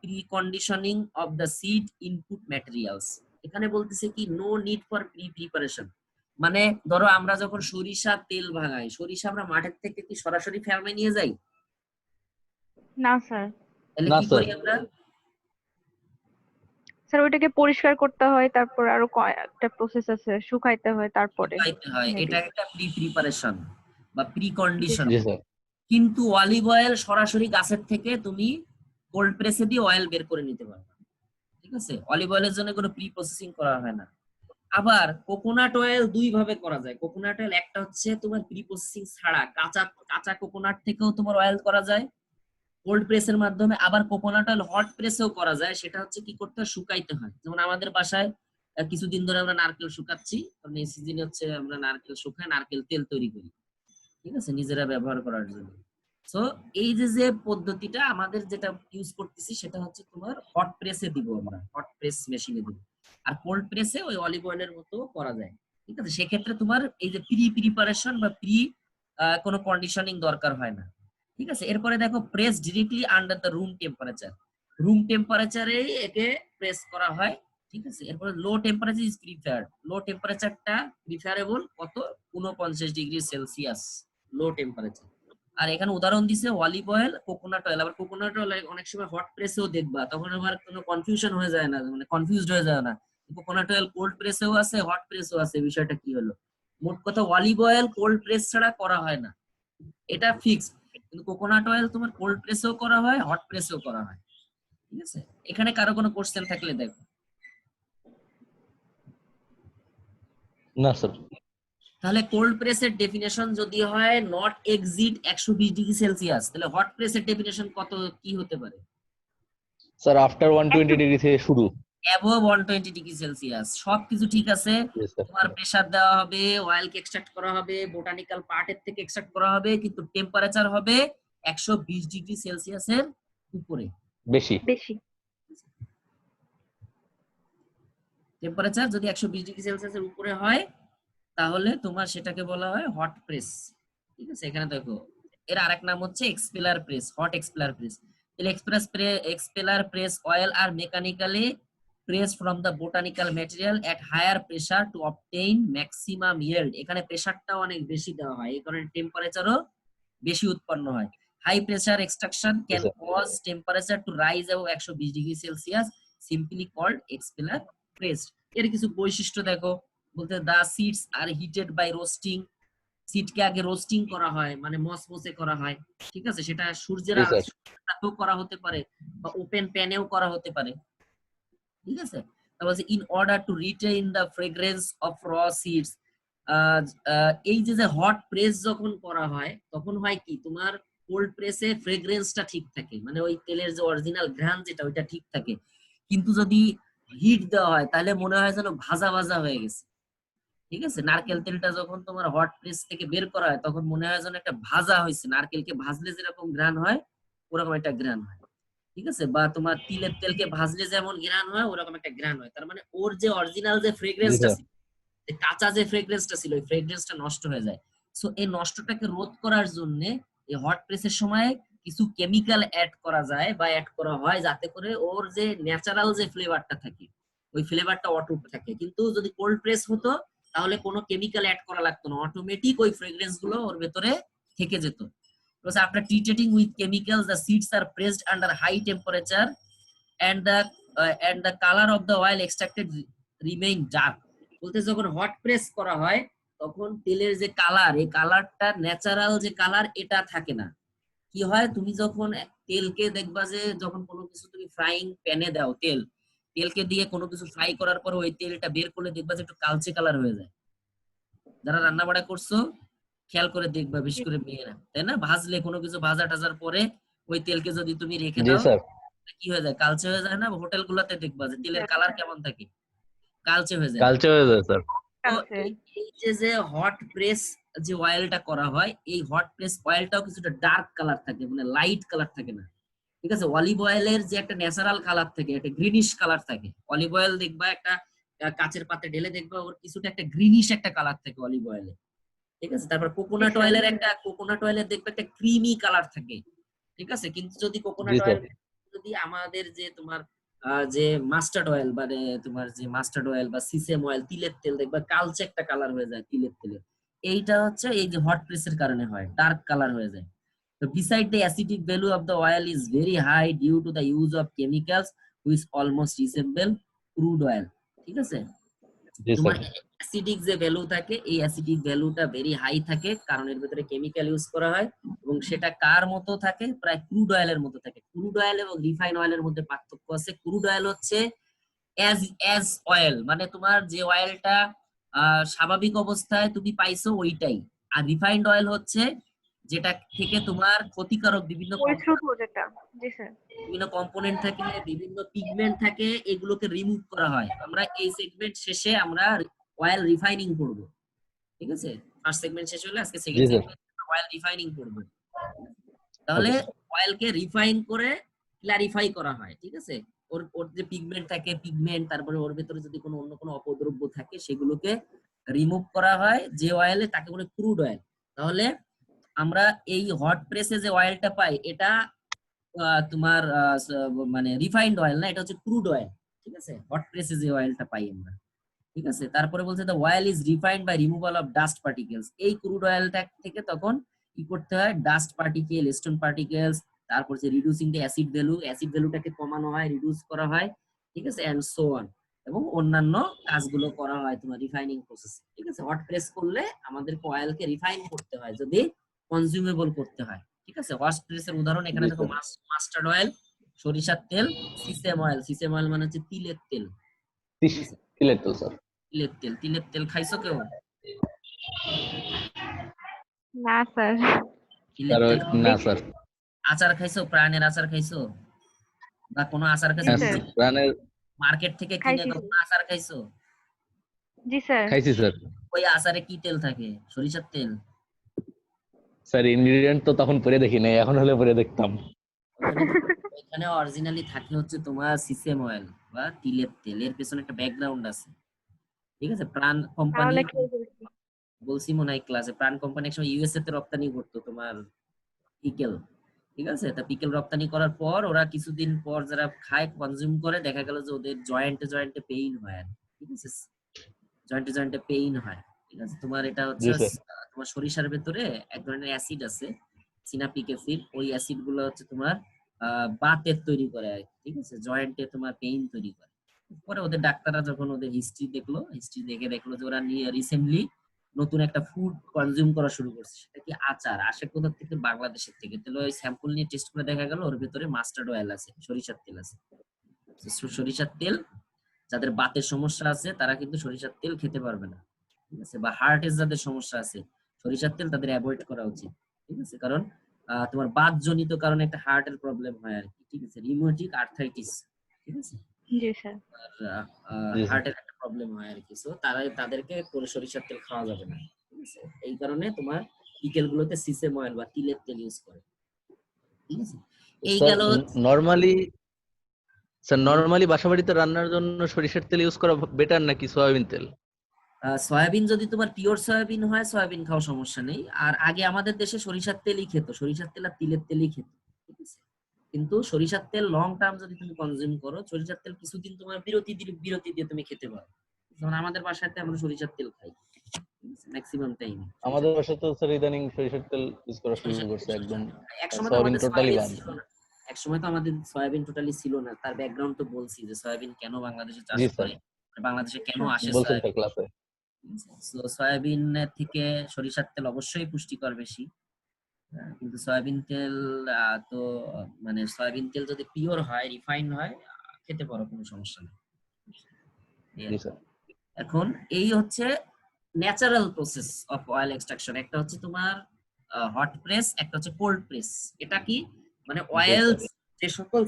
preconditioning of the seed input materials. এখানে বলতেছে কি নো নিড ফর প্রিপারেশন, মানে ধরো আমরা যখন সরিষা তেল ভাঙাই, সরিষা আমরা মাঠের থেকে কি সরাসরি ফার্মে নিয়ে যাই? না স্যার। তাহলে না কি স্যার। করি আমরা? স্যার ওইটাকে পরিষ্কার করতে হয়, তারপর আরো একটা প্রসেস আছে, শুকাইতে হয়, তারপরে শুকাইতে হয়, মেবি। এটা একটা প্রিপারেশন বা প্রি জি কন্ডিশন। স্যার। জি স্যার। কিন্তু অলিভ অয়েল সরাসরি গাছের থেকে তুমি কোল্ড প্রেসে দিয়ে অয়েল বের করে নিতে পারবে। ঠিক আছে, অলিভ অয়েলের জন্য কোনো প্রি প্রসেসিং করা হয় না। আবার কোকোনাট অয়েল দুই ভাবে করা যায়। কোকোনাট অয়েল একটা হচ্ছে তোমার প্রি প্রসেসিং ছাড়া কাঁচা কাঁচা কোকোনাট থেকেও তোমার অয়েল করা যায় কোল্ড প্রেসের মাধ্যমে। আবার কোকোনাট অয়েল হট প্রেসেও করা যায়, সেটা হচ্ছে কি করতে হয়, শুকাইতে হয়। যেমন আমাদের বাসায় কিছুদিন ধরে আমরা নারকেল শুকাচ্ছি, কারণ এই সিজনে হচ্ছে আমরা নারকেল শুকাই নারকেল তেল তৈরি করি। ঠিক আছে, নিজেরা ব্যবহার করার জন্য। সো এই যে যে পদ্ধতিটা আমাদের যেটা ইউজ করতেছি সেটা হচ্ছে তোমার হট প্রেসে দিব, আমরা হট প্রেস মেশিনে দিব। আর কোল্ড প্রেসে ওই অলিভ অয়েলের মতো করা যায়। ঠিক আছে, সেক্ষেত্রে তোমার এই যে প্রিপারেশন বা কোনো কন্ডিশনিং দরকার হয় না। ঠিক আছে, এরপরে দেখো press directly under the room temperature, room টেম্পারেচারে একে প্রেস করা হয়। ঠিক আছে, এরপরে low temperature is preferred, low টেম্পারেচারটা প্রিফারেবল কত, 49 ডিগ্রি সেলসিয়াস লো টেম্পারেচার। আর এখানে উদাহরণ দিছে অলিভ অয়েল, কোকোনাট অয়েল। আবার কোকোনাট অয়েল অনেক সময় হট প্রেসেও দেখবা, তখন আবার কোনো কনফিউশন হয়ে যায় না, মানে কনফিউজড হয়ে যায় না কোকোনাট অয়েল কোল্ড প্রেসেও আছে হট প্রেসেও আছে, বিষয়টা কি হলো। মোট কথা অলিভ অয়েল কোল্ড প্রেস ছাড়া করা হয় না, এটা ফিক্স। কিন্তু কোকোনাট অয়েল তোমার কোল্ড প্রেসেও করা হয় হট প্রেসেও করা হয়। ঠিক আছে, এখানে কারো কোনো কোশ্চেন থাকলে দেখো। না স্যার। তাহলে কোল্ড প্রেসের ডেফিনেশন যদি হয় নট এক্সিড 120 ডিগ্রি সেলসিয়াস, তাহলে হট প্রেসের ডেফিনেশন কত কি হতে পারে? স্যার আফটার 120 ডিগ্রি থেকে শুরু। Above 120 degree Celsius. সবকিছু ঠিক আছে, Yes, sir. তোমার প্রেসার দেওয়া হবে, অয়েলকে এক্সট্রাক্ট করা হবে, বোটানিক্যাল পার্টের থেকে এক্সট্রাক্ট করা হবে, কিন্তু টেম্পারেচার হবে 120 ডিগ্রি সেলসিয়াসের উপরে। বেশি। বেশি। টেম্পারেচার যদি 120 ডিগ্রি সেলসিয়াসের উপরে হয় তাহলে তোমার সেটাকে বলা হয় হট প্রেস। ঠিক আছে, এখানে দেখো এর আরেক নাম হচ্ছে expeller press, hot expeller press. তাহলে এক্সপেলার প্রেস অয়েল আর mechanically pressed from the botanical material at higher pressure to obtain maximum yield। এখানে প্রেসারটাও অনেক বেশি দেওয়া হয়, এই কারণে টেম্পারেচারও বেশি উৎপন্ন হয়। High pressure extraction can cause temperature to rise above 120 degree Celsius, simply called expeller press. এর কিছু বৈশিষ্ট্য দেখো, বলতে the seeds are heated by roasting. সিডকে আগে রোস্টিং করা হয়, মানে মসমসে করা হয়, ঠিক আছে, সেটা সূর্যের আলোতেও করা হতে পারে বা ওপেন প্যানেও করা হতে পারে, ঠিক আছে। তারপর in order to retain the fragrance of র সিডস। এই যে হট প্রেস যখন করা হয় তখন হয় কি, তোমার কোল্ড প্রেসে ফ্রেগ্রেন্সটা ঠিক থাকে, মানে ওই তেলের যে অরিজিনাল ঘ্রাণ যেটা ওইটা ঠিক থাকে, কিন্তু যদি হিট দেওয়া হয় তাহলে মনে হয় যেন ভাজা ভাজা হয়ে গেছে, ঠিক আছে। নারকেল তেলটা যখন তোমার হট প্রেস থেকে বের করা হয় তখন মনে হয় যেন একটা ভাজা হয়েছে, নারকেলকে ভাজলে যেরকম ঘ্রাণ হয় ওরকম একটা ঘ্রাণ হয়, ঠিক আছে। বা তোমার তিলের তেলকে ভাজলে যেমন ঘ্রাণ হয় ওরকম একটা ঘ্রাণ হয়। তার মানে ওর যে অরিজিনাল যে ফ্রেগ্রেন্সটা ছিল, যে কাঁচা যে ফ্রেগ্রেন্সটা ছিল, ওই ফ্রেগ্রেন্সটা নষ্ট হয়ে যায়। সো এই নষ্টটাকে রোধ করার জন্য এই হট প্রেসের সময় কিছু কেমিক্যাল অ্যাড করা যায় বা অ্যাড করা হয়, যাতে করে ওর যে ন্যাচারাল যে ফ্লেভারটা থাকে ওই ফ্লেভারটা অটুট থাকে। কিন্তু যদি কোল্ড প্রেস হতো তাহলে কোনো কেমিক্যাল অ্যাড করা লাগতো না, অটোমেটিক ওই ফ্রেগ্রেন্স গুলো ওর ভেতরে থেকে যেত। After treating with chemicals, the seeds are pressed under high temperature and the color of the oil extracted remain dark। বলতে যখন হট প্রেস করা হয় তখন তেলের যে কালার, এই কালারটা ন্যাচারাল যে কালার এটা থাকে না। কি হয়, তুমি যখন তেলকে দেখবা যে যখন কোনো কিছু তুমি ফ্রাইং প্যানে দাও, তেলকে দিয়ে কোনো কিছু ফ্রাই করার পর ওই তেলটা বের করলে দেখবা যে একটু কালচে কালার হয়ে যায়। যারা রান্না বাড়া করছো খেয়াল করে দেখবা, বিশেষ করে মেয়েরা, তাই না, ভাজলে কোনো কিছু ভাজা টাজার পরে ওই তেলকে যদি তুমি রেখে দাও কি হয়ে যায়, কালচে হয়ে যায় না? হোটেল গুলাতে দেখবা যে তেলের কালার কেমন থাকে, কালচে হয়ে যায়। কালচে হয়ে যায় স্যার। তো এই যে হট প্রেস যে অয়েলটা করা হয়, এই হট প্রেস অয়েলটাও কিছুটা ডার্ক কালার থাকে, মানে লাইট কালার থাকে না, ঠিক আছে। অলিভ অয়েলের যে একটা ন্যাচারাল কালার থাকে, একটা গ্রিনিশ কালার থাকে। অলিভ অয়েল দেখবা একটা কাচের পাত্রে ঢেলে দেখবা ওর কিছুটা একটা গ্রিনিশ একটা কালার থাকে অলিভ অয়েলে, ঠিক আছে। তারপর কোকোনাট অয়েলের দেখবে একটা ক্রিমি কালার থাকে, ঠিক আছে। কিন্তু যদি কোকোনাট অয়েল যদি আমাদের যে তোমার যে মাস্টার্ড অয়েল, মানে তোমার যে মাস্টার্ড অয়েল বা সিসেম অয়েল, তিলের তেল, দেখবা কালচে একটা কালার হয়ে যায় তিলের তেলের। এইটা হচ্ছে এই যে হট প্রেসের কারণে হয়, ডার্ক কালার হয়ে যায়। So beside the acidic value of the oil is very high due to the use of chemicals which almost resemble crude oil, ঠিক আছে। তোমার অ্যাসিডিক যে ভ্যালু থাকে, এই অ্যাসিডিক ভ্যালুটা ভেরি হাই থাকে কারণ এর ভিতরে কেমিক্যাল ইউজ করা হয়, এবং সেটা কার মতো থাকে, প্রায় ক্রুড অয়েলের মতো থাকে। ক্রুড অয়েল এবং রিফাইন অয়েলের মধ্যে পার্থক্য আছে। ক্রুড অয়েল হচ্ছে অ্যাজ অয়েল, মানে তোমার যে অয়েলটা স্বাভাবিক অবস্থায় তুমি পাইছো ওইটাই। আর রিফাইন্ড অয়েল হচ্ছে যেটা থেকে তোমার ক্ষতিকারক বিভিন্ন কম্পোনেন্ট থাকে, বিভিন্ন পিগমেন্ট থাকে, এগুলোকে রিমুভ করা হয়। আমরা এই সেগমেন্ট শেষে আমরা অয়েল রিফাইনিং করব, ঠিক আছে। ফার্স্ট সেগমেন্ট শেষ হলে আজকে সেকেন্ড সেগমেন্ট অয়েল রিফাইনিং করব। তাহলে অয়েলকে রিফাইন করে ক্লারিফাই করা হয়, ঠিক আছে। ওর যে পিগমেন্ট থাকে, পিগমেন্ট, তারপরে ওর ভিতরে যদি কোনো অন্য কোনো অপদ্রব্য থাকে সেগুলোকে রিমুভ করা হয় যে অয়েলে, তাকে বলে ক্রুড অয়েল। তাহলে আমরা এই হট প্রেসে যে অয়েলটা পাই এটা তোমার মানে রিফাইন্ড অয়েল না, এটা হচ্ছে ক্রুড অয়েল, ঠিক আছে। হট প্রেসে যে অয়েলটা পাই আমরা, ঠিক আছে। তারপরে বলছে the oil is refined by removal of dust particles. এই ক্রুড অয়েলটা থেকে তখন কি করতে হয়, ডাস্ট পার্টিকেল, স্টোন পার্টিকেলস, তারপর যে রিডিউসিং দ্য অ্যাসিড ভ্যালুটাকে কমানো হয়, রিডিউস করা হয়, ঠিক আছে, এন্ড সো অন, এবং অন্যান্য কাজগুলো করা হয় তোমার রিফাইনিং প্রসেস, ঠিক আছে। হট প্রেস করলে আমাদের অয়েলকে রিফাইন করতে হয় যদি কনজিউমেবল করতে হয়, ঠিক আছে। হট প্রেসের উদাহরণ এখানে দেখো মাস্টার্ড অয়েল, সরিষার তেল, সিসেম অয়েল মানে হচ্ছে তিলের তেল। তিলের তেল স্যার। তিলের তেল খাইছো কেউ? না স্যার। তিলের তেল না স্যার। আচার খাইছো? প্রাণের আচার খাইছো? বা কোনো আচার জি খাইছো? স্যার, প্রাণের মার্কেট থেকে কিনে খাইছি কখনো আচার খাইছো? জি স্যার। খাইছি স্যার। ওই আচারে কি তেল থাকে? সরিষার তেল। স্যার ইনগ্রেডিয়েন্ট তো তখন পরে দেখি নাই, এখন হলে পরে দেখতাম। ওইখানে অরিজিনালি থাকে হচ্ছে তোমার সিসেম অয়েল বা তিলের তেল। এর পেছনে একটা ব্যাকগ্রাউন্ড আছে, ঠিক আছে? প্রাণ কোম্পানি, তাহলে খেয়ে ফেলছি। বলছি মনে হয় ক্লাসে, প্রাণ কোম্পানি একসময় ইউএসএ তে রপ্তানি করতো তোমার পিকেল, ঠিক আছে? তা পিকেল রপ্তানি করার পর ওরা কিছুদিন পর যারা খায়, কনজিউম করে, দেখা গেল যে ওদের জয়েন্টে পেইন হয় আর কি, ঠিক আছে? জয়েন্টে পেইন হয়, ঠিক আছে? তোমার এটা হচ্ছে জি স্যার। তোমার সরিষার ভেতরে এক ধরনের অ্যাসিড আছে, সিনাপিক অ্যাসিড। ওই অ্যাসিড গুলো হচ্ছে তোমার বাতের তৈরি করে আর কি, ঠিক আছে? জয়েন্টে তোমার পেইন তৈরি করে। পরে ওদের ডাক্তাররা যখন ওদের হিস্ট্রি দেখলো যে ওরা রিসেন্টলি নতুন একটা ফুড কনজিউম করা শুরু করছে, সেটা কি আচার, আসে কোথা থেকে? বাংলাদেশের থেকে। তাহলে ওই স্যাম্পল নিয়ে টেস্ট করে দেখা গেল ওর ভেতরে মাস্টার্ড অয়েল আছে, সরিষার তেল আছে। সরিষার তেল, যাদের বাতের সমস্যা আছে তারা কিন্তু সরিষার তেল খেতে পারবে না, ঠিক আছে? বা হার্টের যাদের সমস্যা আছে, সরিষার তেল তাদের অ্যাভয়েড করা উচিত, ঠিক আছে? কারণ তোমার বাত জনিত কারণে একটা হার্টের প্রবলেম হয় আর কি, ঠিক আছে? রিউমেটিক আর্থ্রাইটিস, ঠিক আছে? জি স্যার। জি স্যার। হার্টের একটা প্রবলেম হয় আর কি। সো তাদেরকে পুরো সরিষার তেল খাওয়া যাবে না, ঠিক আছে? এই কারণে তোমার পিকেল গুলোতে সিসেম অয়েল বা তিলের তেল ইউজ করে, ঠিক আছে? এই স্যার গেল। নরমালি বাসাবাড়িতে রান্নার জন্য সরিষার তেল ইউজ করা বেটার নাকি সয়াবিন তেল? সয়াবিন যদি তোমার পিওর সয়াবিন হয়, সয়াবিন খাওয়া সমস্যা নেই। আর আগে আমাদের দেশে সরিষার তেলই খেত, সরিষার তেল আর তিলের তেলই খেত, ঠিক আছে? কিন্তু সরিষার তেল লং টার্ম যদি তুমি কনজিউম করো, সরিষার তেল কিছুদিন তোমার বিরতি দিয়ে তুমি খেতে পারো। যেমন আমাদের বাসাতে আমরা সরিষার তেল খাই ম্যাক্সিমাম টাইম। আমাদের বাসায় তো স্যার ইদানিং সরিষার তেল ইউজ করা শুরু করছে একদম। একসময় তো সয়াবিন আমাদের টোটালি সয়াবিন বাদ। ছিল না, একসময় তো আমাদের সয়াবিন টোটালি ছিল না। তার ব্যাকগ্রাউন্ড তো বলছি যে সয়াবিন কেন বাংলাদেশে চাষ জি স্যার, করে, বাংলাদেশে কেন আসে বলছেন তো সয়াবিন। ক্লাসে। সয়াবিনের থেকে সরিষার তেল অবশ্যই পুষ্টিকর বেশি। কিন্তু সয়াবিন তেল তো মানে সয়াবিন তেল যদি পিওর হয়, রিফাইন্ড হয়, খেতে পারো, কোনো সমস্যা নেই। এই আর জি কি। স্যার। এখন এই হচ্ছে natural process of oil extraction. একটা হচ্ছে তোমার হট প্রেস, একটা হচ্ছে কোল্ড প্রেস। এটা কি মানে জি অয়েল স্যার। যে সকল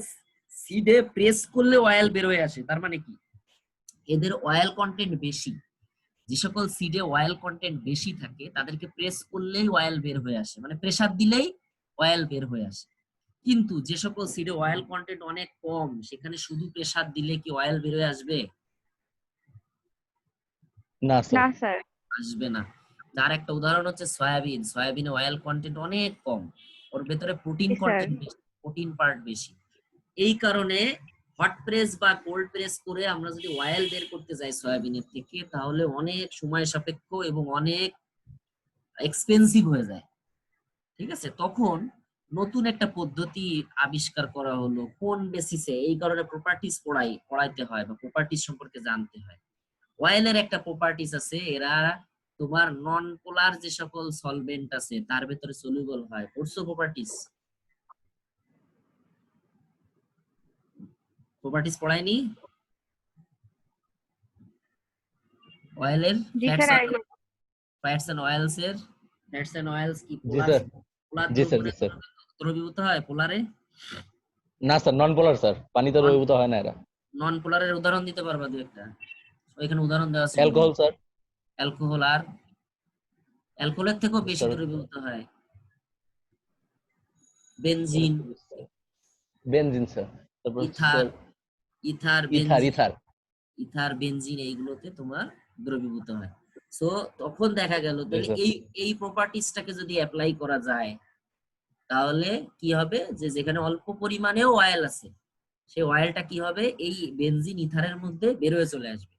সিডে প্রেস করলে অয়েল বের হয়ে আসে, তার মানে কি এদের অয়েল কন্টেন্ট বেশি। যে সকল সিডে অয়েল কন্টেন্ট বেশি থাকে তাদেরকে প্রেস করলেই অয়েল বের হয়ে আসে, মানে প্রেসার দিলেই অয়েল বের হয়ে আসে। কিন্তু যে সকল সিডে অয়েল কন্টেন্ট অনেক কম, সেখানে শুধু প্রেসার দিলে কি অয়েল বের হয়ে আসবে? না স্যার। না স্যার। আসবে না। তার একটা উদাহরণ হচ্ছে সয়াবিন। সয়াবিনে অয়েল কন্টেন্ট অনেক কম, ওর ভেতরে প্রোটিন জি স্যার। কন্টেন্ট বেশি, প্রোটিন পার্ট বেশি। এই কারণে হট প্রেস বা কোল্ড প্রেস করে আমরা যদি অয়েল বের করতে যাই সয়াবিনের থেকে, তাহলে অনেক সময় সাপেক্ষ এবং অনেক এক্সপেন্সিভ হয়ে যায়, ঠিক আছে? তখন নতুন একটা পদ্ধতি আবিষ্কার করা হলো। কোন বেসিসে? এই কারণে প্রপার্টিজ পড়াইতে হয় বা প্রপার্টিজ সম্পর্কে জানতে হয়। অয়েলের একটা প্রপার্টিজ আছে, এরা তোমার নন পোলার যে সকল সলভেন্ট আছে তার ভেতরে সলিউবল হয়। পড়ছো প্রপার্টিজ পড়ায়নি অয়েলের? জি স্যার। ফ্যাটস এন্ড অয়েলস এর, ফ্যাটস এন্ড অয়েলস কি জি পোলার? স্যার। পোলার জি স্যার। জি স্যার। দ্রবীভূত হয় পোলারে? না স্যার, নন পোলার স্যার, পানিতে দ্রবীভূত হয় না এরা। নন পোলারের উদাহরণ দিতে পারবা দু একটা? ওইখানে উদাহরণ দেওয়া আছে। Alcohol sir. অ্যালকোহল, আর অ্যালকোহলের থেকেও বেশি স্যার দ্রবীভূত হয় বেনজিন, বেনজিন স্যার। তারপর ether, sir ether ether. Benzene, ether ether benzene এইগুলোতে তোমার দ্রবীভূত হয়। সো তখন দেখা গেল জি তাহলে স্যার। এই প্রপার্টিজটাকে যদি অ্যাপ্লাই করা যায়, তাহলে কি হবে যে যেখানে অল্প পরিমাণেও অয়েল আছে, সেই অয়েলটা কি হবে এই বেনজিন ইথারের মধ্যে বের হয়ে চলে আসবে।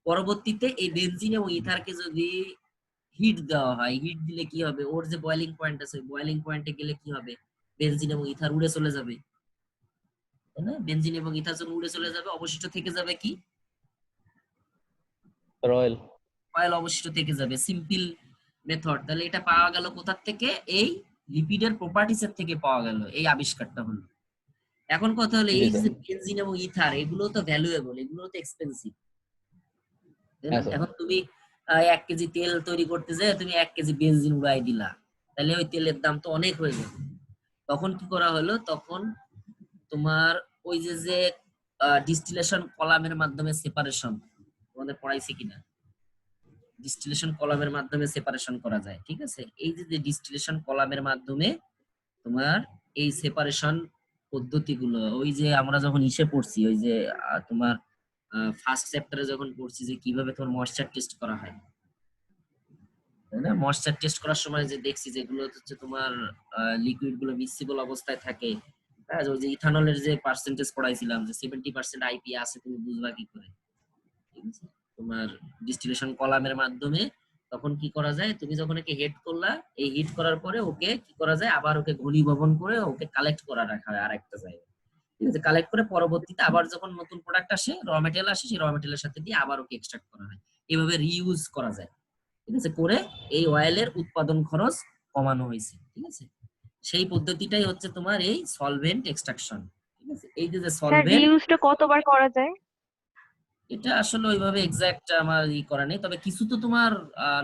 পরবর্তীতে এই বেনজিন এবং ইথারকে যদি হিট দেওয়া হয়, হিট দিলে কি হবে, ওর যে বয়লিং পয়েন্ট আছে, বয়লিং পয়েন্টে গেলে কি হবে, বেনজিন এবং ইথার উড়ে চলে যাবে, তাই না? বেনজিন এবং ইথার যখন উড়ে চলে যাবে, অবশিষ্ট থেকে যাবে কি? অয়েল। অয়েল অবশিষ্ট থেকে যাবে। Simple method. তাহলে এটা পাওয়া গেল কোথা থেকে? এই লিপিডের প্রপার্টিস এর থেকে পাওয়া গেল, এই আবিষ্কারটা হলো। এখন কথা হলো জি এই স্যার। যে বেনজিন এবং ইথার এগুলো তো ভ্যালুয়েবল, এগুলো তো এক্সপেন্সিভ। হ্যাঁ স্যার। এখন তুমি 1 কেজি তেল তৈরি করতে যায় তুমি 1 কেজি বেনজিন উড়াই দিলা, তাহলে ওই তেলের দাম তো অনেক হয়ে যাবে। তখন কি করা হলো, তখন তোমার ওই যে ডিস্টিলেশন কলামের মাধ্যমে সেপারেশন, তোমাদের পড়াইছে কিনা, ডিস্টিলেশন কলামের মাধ্যমে সেপারেশন করা যায়, ঠিক আছে? এই যে ডিস্টিলেশন কলামের মাধ্যমে তোমার এই সেপারেশন পদ্ধতিগুলো, ওই যে আমরা যখন ইসে পড়ছি, ওই যে তোমার ফার্স্ট চ্যাপ্টারে যখন পড়ছি যে কিভাবে তোমার ময়েশ্চার টেস্ট করা হয়, তাই না? ময়েশ্চার টেস্ট করার সময় যে দেখছি যেগুলো হচ্ছে তোমার লিকুইড গুলো মিক্সিবল অবস্থায় থাকে, হ্যাঁ, ওই যে ইথানলের যে পার্সেন্টেজ পড়াইছিলাম যে 70% আইপি আছে, তুমি বুঝবা কি করে? ঠিক আছে, তোমার ডিস্টিলেশন কলামের মাধ্যমে তখন কি করা যায়, তুমি যখন একে হিট করলা, এই হিট করার পরে ওকে কি করা যায়, আবার ওকে ঘনীভবন করে ওকে কালেক্ট করা রাখা হয় আরেকটা জায়গায়, ঠিক আছে? কালেক্ট করে পরবর্তীতে আবার যখন নতুন প্রোডাক্ট আসে, র মেটেরিয়াল আসে, সেই র মেটেরিয়ালের সাথে দিয়ে আবার ওকে এক্সট্রাক্ট করা হয়। এভাবে রিইউজ করা যায়, ঠিক আছে? করে এই অয়েলের উৎপাদন খরচ কমানো হয়েছে, ঠিক আছে? সেই পদ্ধতিটাই হচ্ছে তোমার এই সলভেন্ট এক্সট্রাকশন, ঠিক আছে? এই যে স্যার সলভেন্ট, রিউজটা কতবার করা যায়? এটা আসলে ওইভাবে এক্সাক্ট আমার করা নেই, তবে কিছু তো তোমার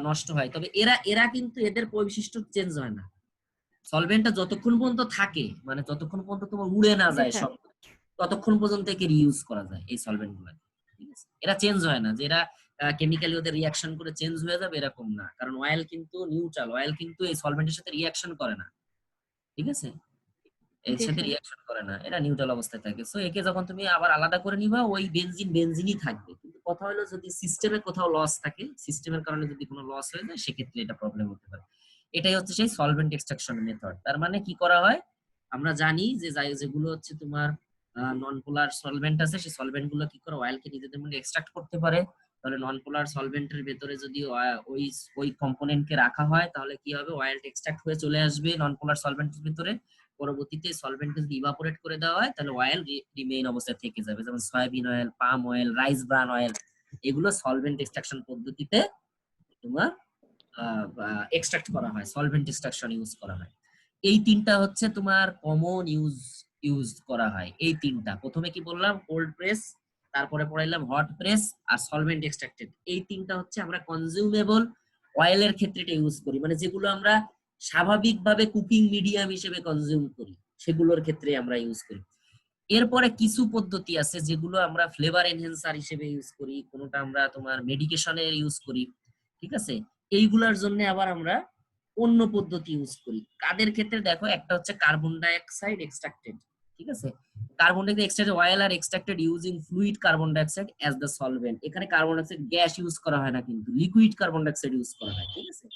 নষ্ট হয়, তবে এরা এরা কিন্তু এদের বৈশিষ্ট্য চেঞ্জ হয় না। সলভেন্টটা যতক্ষণ পর্যন্ত থাকে, মানে যতক্ষণ পর্যন্ত তোমার উড়ে না জি যায় স্যার। সব, ততক্ষণ পর্যন্ত একে রিইউজ করা যায় এই সলভেন্ট গুলো, ঠিক আছে? এরা চেঞ্জ হয় না যে এরা কেমিক্যালি ওদের রিয়াকশন করে চেঞ্জ হয়ে যাবে, এরকম না। কারণ অয়েল কিন্তু নিউট্রাল, অয়েল কিন্তু এই সলভেন্টের সাথে রিয়াকশন করে না, ঠিক আছে? এর জি সাথে স্যার। রিয়াকশন করে না, এটা নিউট্রাল অবস্থায় থাকে। সো একে যখন তুমি আবার আলাদা করে নিবা, ওই বেনজিন বেনজিনই থাকবে। কিন্তু কথা হলো যদি সিস্টেমে কোথাও লস থাকে, সিস্টেমের কারণে যদি কোনো লস হয়ে যায়, সেক্ষেত্রে এটা প্রবলেম হতে পারে। এটাই হচ্ছে সেই সলভেন্ট এক্সট্রাকশন মেথড। তার মানে কি করা হয়, আমরা জানি যে যেগুলো হচ্ছে তোমার নন পোলার সলভেন্ট আছে, সেই সলভেন্ট গুলো কি করে অয়েলকে নিজেদের মধ্যে এক্সট্রাক্ট করতে পারে। তাহলে নন পোলার সলভেন্টের ভেতরে যদি ওই ওই কম্পোনেন্টকে রাখা হয়, তাহলে কি হবে, অয়েলটা এক্সট্রাক্ট হয়ে চলে আসবে নন পোলার সলভেন্টের ভিতরে। পরবর্তীতে সলভেন্টকে যদি ইভাপোরেট করে দেওয়া হয়, তাহলে অয়েল রিমেইন অবস্থায় থেকে যাবে। যেমন soybean oil, palm oil, rice bran oil, এগুলো সলভেন্ট এক্সট্রাকশন পদ্ধতিতে তোমার এক্সট্রাক্ট করা হয়, সলভেন্ট এক্সট্রাকশন ইউজ করা হয়। এই তিনটা হচ্ছে তোমার কমন ইউজ করা হয়। এই তিনটা প্রথমে কি বললাম, কোল্ড প্রেস, তারপরে পড়াইলাম হট প্রেস, আর সলভেন্ট এক্সট্রাক্টেড। এই তিনটা হচ্ছে আমরা কনজিউমেবল অয়েলের ক্ষেত্রে এটা ইউজ করি, মানে যেগুলো আমরা স্বাভাবিকভাবে কুকিং মিডিয়াম হিসেবে কনজিউম করি, সেগুলোর ক্ষেত্রে আমরা ইউজ করি। এরপরে কিছু পদ্ধতি আছে যেগুলো আমরা ফ্লেভার এনহেন্সার হিসেবে ইউজ করি, কোনোটা আমরা তোমার মেডিকেশনে ইউজ করি, ঠিক আছে? এইগুলার জন্য আবার আমরা অন্য পদ্ধতি ইউজ করি। কাদের ক্ষেত্রে দেখো, একটা হচ্ছে কার্বন ডাই অক্সাইড এক্সট্রাক্টেড, ঠিক আছে? Carbon di extracted oil are extracted using fluid carbon dioxide as the solvent. এখানে carbon dioxide gas use করা হয় না, কিন্তু liquid carbon dioxide use করা হয়, ঠিক আছে?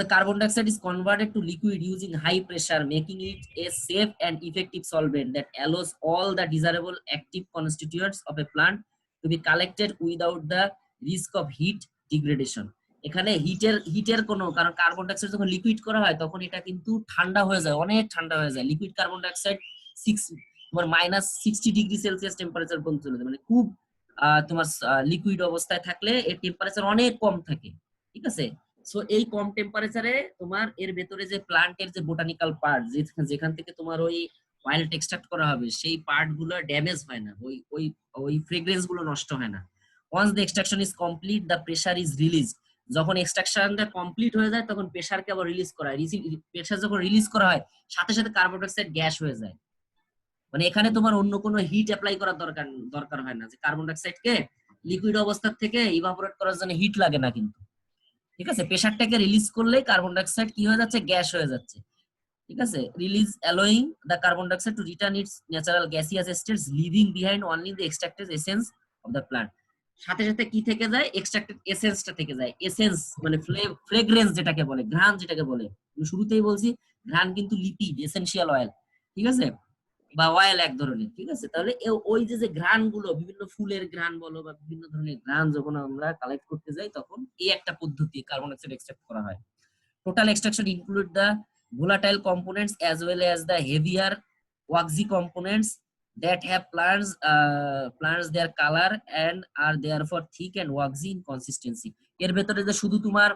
The carbon dioxide is converted to liquid using high pressure, making it a safe and effective solvent that allows all the desirable active constituents of a plant to be collected without the risk of heat degradation. এখানে হিটের কোনো, কারণ carbon dioxide যখন liquid করা হয় তখন এটা কিন্তু ঠান্ডা হয়ে যায়, অনেক ঠান্ডা হয়ে যায়। লিকুইড কার্বন ডাইঅক্সাইড তোমার -60°C টেম্পারেচার পর্যন্ত চলে যায়, মানে খুব তোমার লিকুইড অবস্থায় থাকলে এর টেম্পারেচার অনেক কম থাকে, ঠিক আছে? সো এই কম টেম্পারেচারে তোমার এর ভেতরে যে প্লান্টের যে বোটানিক্যাল পার্ট, যেখান থেকে তোমার ওই অয়েল এক্সট্রাক্ট করা হবে, সেই পার্ট গুলো ড্যামেজ হয় না, ওই ওই ওই ফ্রেগ্রেন্স গুলো নষ্ট হয় না। Once the extraction is complete, the pressure is release. যখন এক্সট্রাকশনটা কমপ্লিট হয়ে যায়, তখন প্রেসারকে আবার রিলিজ করা হয়। প্রেসার যখন রিলিজ করা হয়, সাথে সাথে কার্বন ডাইঅক্সাইড গ্যাস হয়ে যায়। মানে এখানে তোমার অন্য কোনো হিট অ্যাপ্লাই করার দরকার হয় না, যে কার্বন ডাইঅক্সাইডকে লিকুইড অবস্থা থেকে ইভাপোরেট করার জন্য হিট লাগে না কিন্তু, ঠিক আছে? প্রেসারটাকে রিলিজ করলে কার্বন ডাইঅক্সাইড কি হয়ে যাচ্ছে, গ্যাস হয়ে যাচ্ছে, ঠিক আছে? Release allowing the carbon dioxide to return it's natural gaseous states, living behind only the extracted essence of the plant. সাথে সাথে কি থেকে যায়, এক্সট্রাক্টেড এসেন্সটা থেকে যায়। এসেন্স মানে ফ্রেগ্রেন্স যেটাকে বলে, ঘ্রাণ যেটাকে বলে, আমি শুরুতেই বলছি ঘ্রাণ কিন্তু লিপিড, এসেনশিয়াল অয়েল, ঠিক আছে? বা অয়েল এক ধরনের, ঠিক আছে? তাহলে ওই যে ঘ্রাণ গুলো, বিভিন্ন ফুলের ঘ্রাণ বলো বা বিভিন্ন ধরনের ঘ্রাণ যখন আমরা কালেক্ট করতে যাই, তখন এই একটা পদ্ধতি কার্বন ডাইঅক্সাইড এক্সট্রাক্ট করা হয়। Total extraction include the volatile components as well as the heavier waxy components that have plants their color and are therefore thick and waxy in consistency. এর ভেতরে যে শুধু তোমার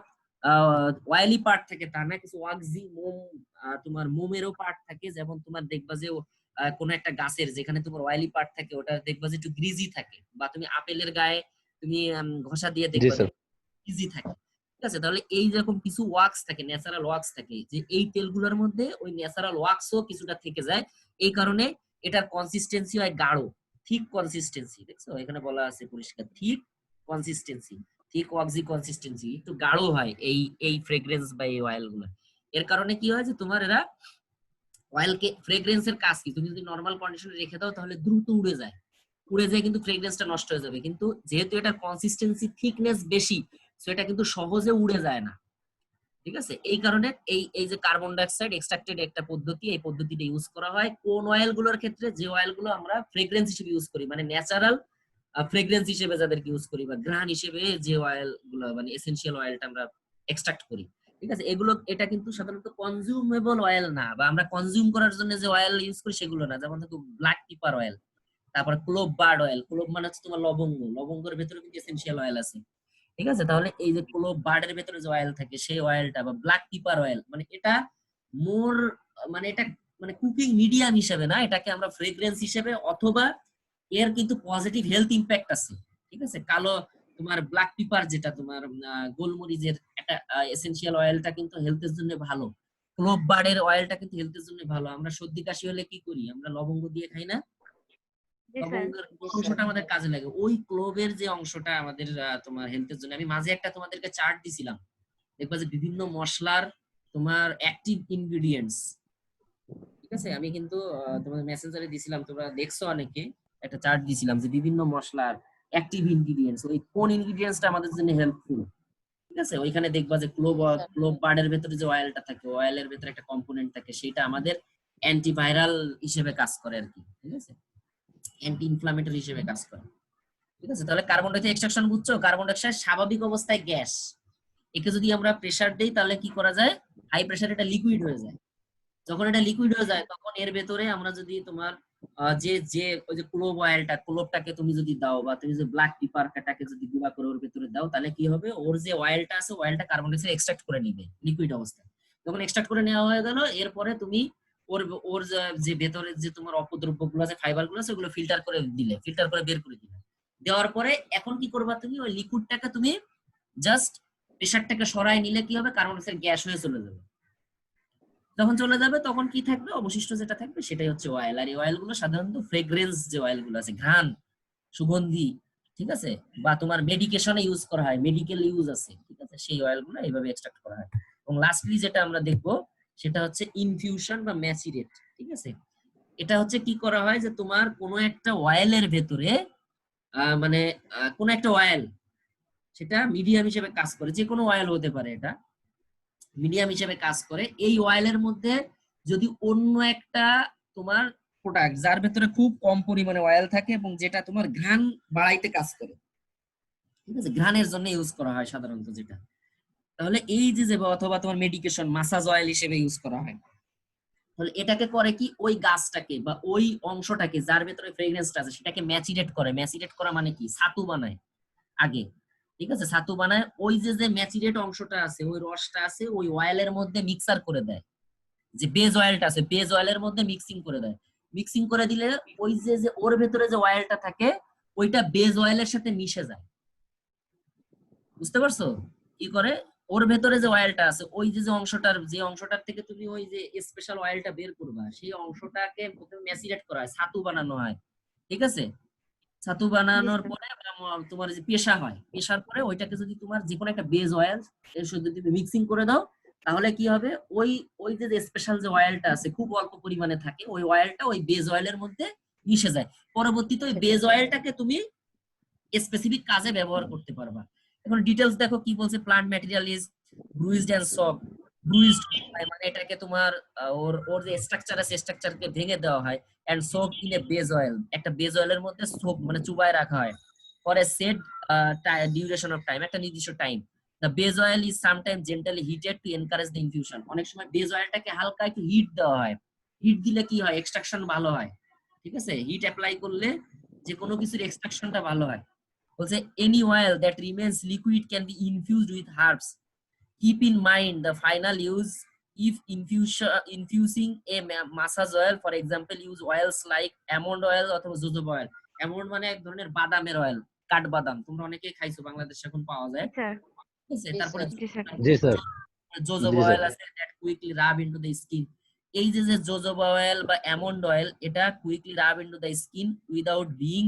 অয়েলি পার্ট থাকে তা না, কিছু ওয়াক্সি মোম, তোমার মোমেরও পার্ট থাকে। যেমন তোমার দেখবা যে কোনো একটা গাছের যেখানে তোমার অয়েলি পার্ট থাকে ওটা দেখবা যে একটু গ্রিজি থাকে, বা তুমি আপেলের গায়ে তুমি ঘষা দিয়ে জি দেখবা স্যার। গ্রিজি থাকে। ঠিক আছে, তাহলে এই রকম কিছু ওয়াক্স থাকে, ন্যাচারাল ওয়াক্স থাকে, যে এই তেলগুলোর মধ্যে ওই ন্যাচারাল ওয়াক্সও কিছুটা থেকে যায়। এই কারণে এটার কনসিস্টেন্সি হয় গাঢ়, থিক কনসিস্টেন্সি। দেখছো এখানে বলা আছে পরিষ্কার, থিক কনসিস্টেন্সি, থিক ওয়াক্সি কনসিস্টেন্সি, একটু গাঢ় হয় এই এই ফ্রেগ্রেন্স বা এই অয়েল গুলো। এর কারণে কি হয় যে তোমার এরা অয়েলকে, ফ্রেগ্রেন্সের কাজ কি, তুমি যদি নরমাল কন্ডিশনে রেখে দাও তাহলে দ্রুত উড়ে যায়, উড়ে যায় কিন্তু ফ্রেগ্রেন্সটা নষ্ট হয়ে যাবে। কিন্তু যেহেতু এটার কনসিস্টেন্সি থিকনেস বেশি, সো এটা কিন্তু সহজে উড়ে যায় না। ঠিক আছে, এই কারণে এই এই যে কার্বন ডাইঅক্সাইড এক্সট্রাক্টেড একটা পদ্ধতি, এই পদ্ধতিটা ইউজ করা হয় কোন অয়েল গুলোর ক্ষেত্রে, যে অয়েল গুলো আমরা ফ্রেগ্রেন্স হিসেবে ইউজ করি, মানে ন্যাচারাল ফ্রেগ্রেন্স হিসেবে যাদেরকে ইউজ করি, বা ঘ্রাণ হিসেবে যে অয়েল গুলো মানে এসেনশিয়াল অয়েলটা আমরা এক্সট্রাক্ট করি। ঠিক আছে, এগুলো, এটা কিন্তু সাধারণত কনজিউমেবল অয়েল না, বা আমরা কনজিউম করার জন্য যে অয়েল ইউজ করি সেগুলো না। যেমন দেখো ব্ল্যাক পিপার অয়েল, তারপর ক্লোভ বার্ড অয়েল, ক্লোভ মানে হচ্ছে তোমার লবঙ্গ, লবঙ্গের ভেতরে কিন্তু এসেনশিয়াল অয়েল আছে। ঠিক আছে, তাহলে এই যে ক্লোভ বার্ডের ভেতরে যে অয়েল থাকে সেই অয়েলটা, বা ব্ল্যাক পিপার অয়েল, মানে এটা মোর, মানে এটা মানে কুকিং মিডিয়াম হিসেবে না, এটাকে আমরা ফ্রেগ্রেন্স হিসেবে, অথবা এর কিন্তু পজিটিভ হেলথ ইম্প্যাক্ট আছে। ঠিক আছে, কালো তোমার ব্ল্যাক পিপার যেটা তোমার গোলমরিচের একটা এসেনশিয়াল অয়েলটা কিন্তু হেলথের জন্য ভালো। ক্লোভ বার্ডের অয়েলটা কিন্তু হেলথের জন্য ভালো। আমরা সর্দি কাশি হলে কি করি, আমরা লবঙ্গ দিয়ে খাই না? জি স্যার। লবঙ্গের অংশটা আমাদের কাজে লাগে, ওই ক্লোভের যে অংশটা আমাদের তোমার হেলথের জন্য। আমি মাঝে একটা তোমাদেরকে চার্ট দিছিলাম, দেখবা যে বিভিন্ন মশলার তোমার অ্যাক্টিভ ইনগ্রেডিয়েন্টস। ঠিক আছে, আমি কিন্তু তোমাদের মেসেঞ্জারে দিছিলাম, তোমরা দেখছো অনেকে, একটা চার্ট দিছিলাম যে বিভিন্ন মশলার অ্যাক্টিভ ইনগ্রেডিয়েন্টস, ওই কোন ইনগ্রেডিয়েন্টসটা আমাদের জন্য হেল্পফুল। ঠিক আছে, ওইখানে দেখবা যে ক্লোভ বার্ডের ভেতরে যে অয়েলটা থাকে, অয়েলের ভেতরে একটা কম্পোনেন্ট থাকে, সেটা আমাদের অ্যান্টিভাইরাল হিসেবে কাজ করে আর কি। ঠিক আছে, অ্যান্টি ইনফ্লামেটরি হিসেবে কাজ করে। ঠিক আছে, তাহলে কার্বন ডাইঅক্সাইড এক্সট্রাকশন বুঝছো? কার্বন ডাইঅক্সাইড স্বাভাবিক অবস্থায় গ্যাস, একে যদি আমরা প্রেসার দেই তাহলে কি করা যায়, হাই প্রেসার এটা লিকুইড হয়ে যায়। যখন এটা লিকুইড হয়ে যায় তখন এর ভেতরে আমরা যদি তোমার যে যে ওই যে ক্লোভ অয়েলটা, ক্লোভটাকে তুমি যদি দাও, বা তুমি যে ব্ল্যাক পিপারটাকে যদি গুঁড়া করে ওর ভেতরে দাও, তাহলে কি হবে, ওর যে অয়েলটা আছে অয়েলটা কার্বন ডাইঅক্সাইড এক্সট্রাক্ট করে নিবে লিকুইড অবস্থায়। যখন এক্সট্রাক্ট করে নেওয়া হয়ে গেল, এরপরে তুমি ওর ওর যে ভেতরে যে তোমার অপদ্রব্য গুলো আছে, ফাইবার গুলো আছে, ওগুলো ফিল্টার করে দিলে, ফিল্টার করে বের করে দিলে, দেওয়ার পরে এখন কি করবা, তুমি ওই লিকুইডটাকে তুমি জাস্ট প্রেসারটাকে সরাই নিলে কি হবে, কার্বন ডাইঅক্সাইড গ্যাস হয়ে চলে যাবে। যখন চলে যাবে তখন কি থাকবে, অবশিষ্ট যেটা থাকবে সেটাই হচ্ছে অয়েল। আর এই অয়েল গুলো সাধারণত ফ্রেগ্রেন্স যে অয়েল গুলো আছে, ঘ্রাণ, সুগন্ধি, ঠিক আছে, বা তোমার মেডিকেশনে ইউজ করা হয়, মেডিকেল ইউজ আছে, ঠিক আছে, সেই অয়েল গুলো এইভাবে এক্সট্রাক্ট করা হয়। এবং লাস্টলি যেটা আমরা দেখবো সেটা হচ্ছে ইনফিউশন বা ম্যাচিরেট। ঠিক আছে, এটা হচ্ছে কি করা হয়, যে তোমার কোনো একটা অয়েলের ভেতরে মানে কোনো একটা অয়েল, সেটা মিডিয়াম হিসেবে কাজ করে, যে কোনো অয়েল হতে পারে, এটা মিডিয়াম হিসেবে কাজ করে। এই অয়েলের মধ্যে যদি অন্য একটা তোমার প্রোডাক্ট, যার ভেতরে খুব কম পরিমাণে অয়েল থাকে এবং যেটা তোমার ঘ্রাণ বাড়াইতে কাজ করে, ঠিক আছে, ঘ্রাণের জন্য ইউজ করা হয় সাধারণত যেটা, তাহলে এই যে অথবা তোমার মেডিকেশন, মাসাজ অয়েল হিসেবে ইউজ করা হয়। তাহলে এটাকে করে কি, ওই গাছটাকে বা ওই অংশটাকে যার ভেতরে ফ্রেগ্রেন্সটা আছে সেটাকে ম্যাচিরেট করে। ম্যাচিরেট করা মানে কি, ছাতু বানায় আগে। ঠিক আছে, ছাতু বানায়, ওই যে যে ম্যাচিরেট অংশটা আছে, ওই রসটা আছে, ওই অয়েলের মধ্যে মিক্সার করে দেয়, যে বেজ অয়েলটা আছে বেজ অয়েলের মধ্যে মিক্সিং করে দেয়। মিক্সিং করে দিলে ওই যে যে ওর ভেতরে যে অয়েলটা থাকে ওইটা বেজ অয়েলের সাথে মিশে যায়। বুঝতে পারছো কি করে, ওর ভেতরে যে অয়েলটা আছে, ওই যে যে অংশটার থেকে তুমি ওই যে স্পেশাল অয়েলটা বের করবা, সেই অংশটাকে প্রথমে ম্যাসিরেট করা হয়, ছাতু বানানো হয়। ঠিক আছে, ছাতু জি বানানোর স্যার। পরে তোমার যে পেশা হয়, পেশার পরে ওইটাকে যদি তোমার যে কোনো একটা বেজ অয়েল এর সাথে যদি মিক্সিং করে দাও, তাহলে কি হবে, ওই ওই যে স্পেশাল যে অয়েলটা আছে খুব অল্প পরিমাণে থাকে, ওই অয়েলটা ওই বেজ অয়েলের মধ্যে মিশে যায়। পরবর্তীতে ওই বেজ অয়েলটাকে তুমি স্পেসিফিক কাজে ব্যবহার করতে পারবা। এখন ডিটেলস দেখো কি বলছে, প্লান্ট ম্যাটেরিয়াল ইজ ব্রুইজড এন্ড সক, ব্রুইজড মানে এটাকে তোমার ওর ওর যে স্ট্রাকচার আছে স্ট্রাকচারকে ভেঙে দেওয়া হয়, and soak in a base oil, একটা বেজ অয়েলের মধ্যে সোক মানে চুবায় রাখা হয় for a set duration of time, একটা নির্দিষ্ট time. The base oil is sometimes gently heated to encourage the infusion, অনেক সময় বেজ অয়েলটাকে হালকা একটু হিট দেওয়া হয়। হিট দিলে কি হয়, এক্সট্রাকশন ভালো হয়। ঠিক আছে, হিট অ্যাপ্লাই করলে যে কোনো কিছুর এক্সট্রাকশনটা ভালো হয়। বলছে any oil that remains liquid can be infused with herbs. Keep in mind the final use if infusing a massage oil, for example use oils like almond oil অথবা jojoba oil. almond মানে এক ধরনের বাদামের oil, কাঠবাদাম, তোমরা অনেকেই খাইছো, বাংলাদেশে এখন পাওয়া যায়, স্যার। ঠিক আছে? তারপরে জি স্যার। জি স্যার। jojoba জি oil স্যার। আছে that quickly rub into the skin. এই যে jojoba oil বা almond oil, এটা quickly rub into the skin without being